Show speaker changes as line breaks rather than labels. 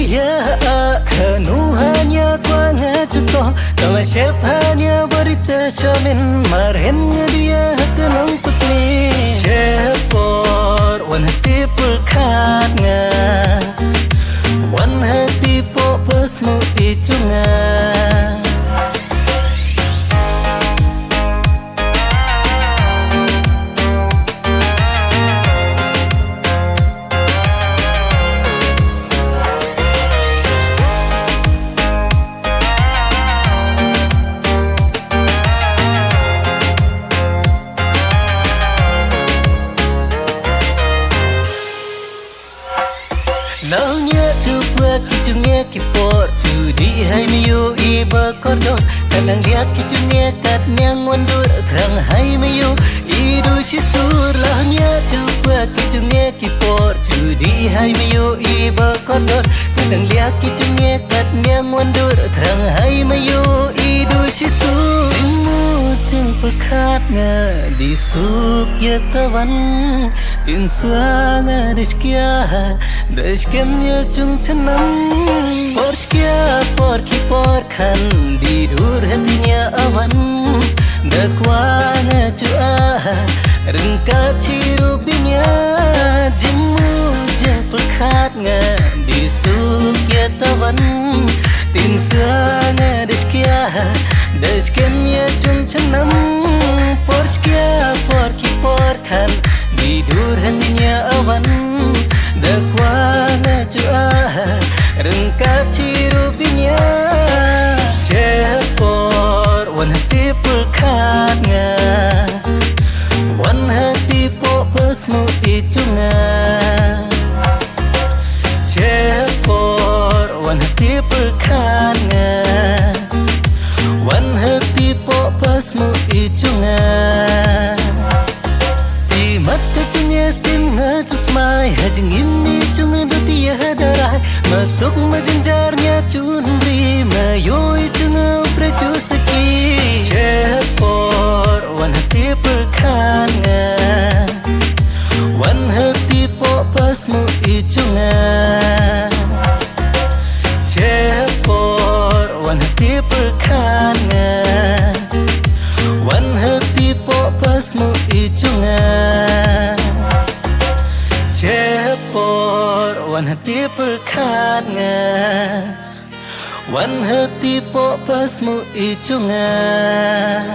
dia kenuhannya kuangat juto kalau siapanya berita camin marhennya dia kenang putri cepor wan hati perkatnya wan hati popes mu icungan Naunya coba kijungnya kipor Judi hai miyu iba kordor Kanang lihat kijungnya katnya ngondur Terang hai miyu idu sisur Launya coba kijungnya kipor Judi hai miyu iba kordor Kanang lihat kijungnya katnya ngondur Terang hai miyu idu sisur Jimu jeng pekatnya disuk ya tawan Insuanga dishkia Dashkemnya cung cenam Porshkia porki porkan Didur hatinya awan Dakwana cua Rengkat cirubinya Jimu jepelkatnya Disuk ya tawan Tinsuanga dashkia Dashkemnya cung cenam Porshkia porki porkan Didur hatinya awan Dakwana cua Rengkap cirubinya Cepor wan hati perkatnya Wan hati popes mu icungan Cepor wan hati perkatnya Wan hati popes mu icungan Stim ngecus mai hajeng ini cungan duti ya darah masuk majenjarnya cunri mayoi cunga preju seki cepor wan hati perkangan wan hati popas mu icungan cepor wan hati perkangan wan hati popas mu icungan Cepor wan hati perkatnya Wan hati popes mu icungan